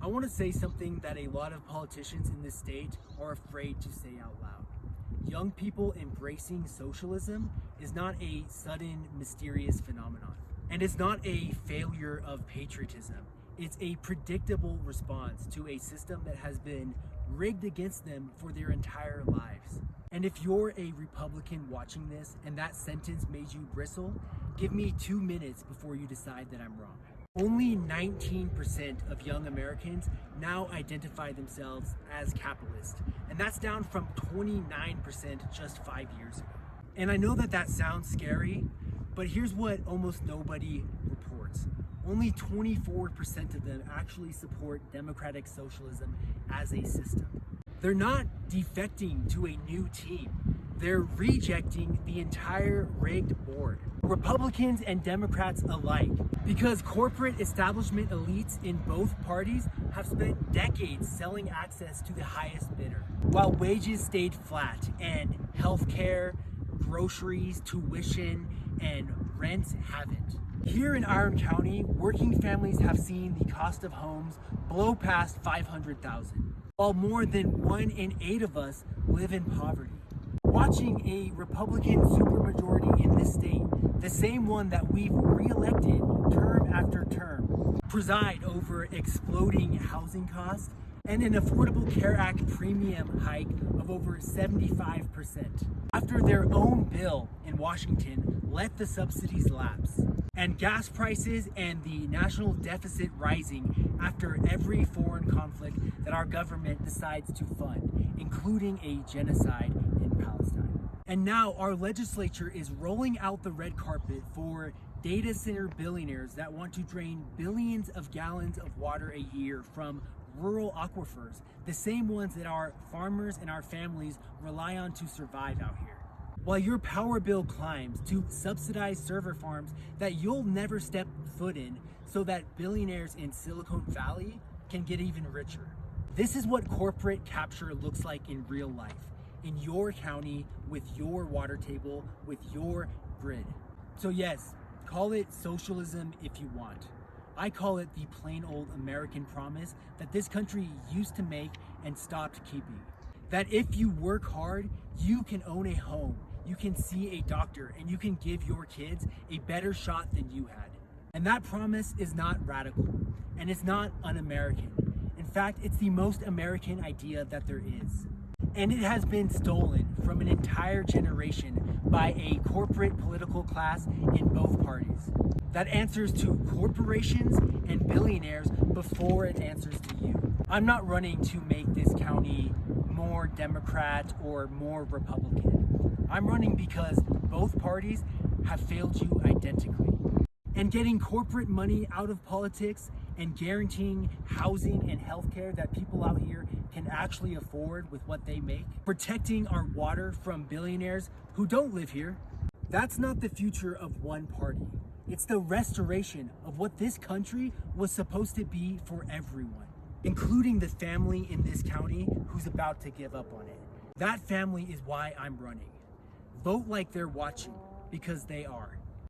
want to say something that a lot of politicians in this state are afraid to say out loud. Young people embracing socialism is not a sudden, mysterious phenomenon. And it's not a failure of patriotism. It's a predictable response to a system that has been rigged against them for their entire lives. And if you're a Republican watching this and that sentence made you bristle, give me 2 minutes before you decide that I'm wrong. Only 19% of young Americans now identify themselves as capitalist, and that's down from 29% just 5 years ago. And I know that that sounds scary, but here's what almost nobody reports. Only 24% of them actually support democratic socialism as a system. They're not defecting to a new team. They're rejecting the entire rigged board, Republicans and Democrats alike, because corporate establishment elites in both parties have spent decades selling access to the highest bidder, while wages stayed flat and healthcare, groceries, tuition, and rents haven't. Here in Iron County, working families have seen the cost of homes blow past $500,000, while more than 1 in 8 of us live in poverty. Watching a Republican supermajority in this state, the same one that we've reelected term after term, preside over exploding housing costs and an Affordable Care Act premium hike of over 75%. After their own bill in Washington let the subsidies lapse, and gas prices and the national deficit rising after every foreign conflict that our government decides to fund, including a genocide in Palestine. And now our legislature is rolling out the red carpet for data center billionaires that want to drain billions of gallons of water a year from rural aquifers, the same ones that our farmers and our families rely on to survive out here. While your power bill climbs to subsidize server farms that you'll never step foot in so that billionaires in Silicon Valley can get even richer. This is what corporate capture looks like in real life, in your county, with your water table, with your grid. So yes, call it socialism if you want. I call it the plain old American promise that this country used to make and stopped keeping. That if you work hard, you can own a home, you can see a doctor, and you can give your kids a better shot than you had. And that promise is not radical, and it's not un-American. In fact, it's the most American idea that there is. And it has been stolen from an entire generation by a corporate political class in both parties that answers to corporations and billionaires before it answers to you. I'm not running to make this county more Democrat or more Republican. I'm running because both parties have failed you identically. And getting corporate money out of politics and guaranteeing housing and healthcare that people out here can actually afford with what they make, protecting our water from billionaires who don't live here, that's not the future of one party. It's the restoration of what this country was supposed to be for everyone, including the family in this county who's about to give up on it. That family is why I'm running. Vote like they're watching, because they are.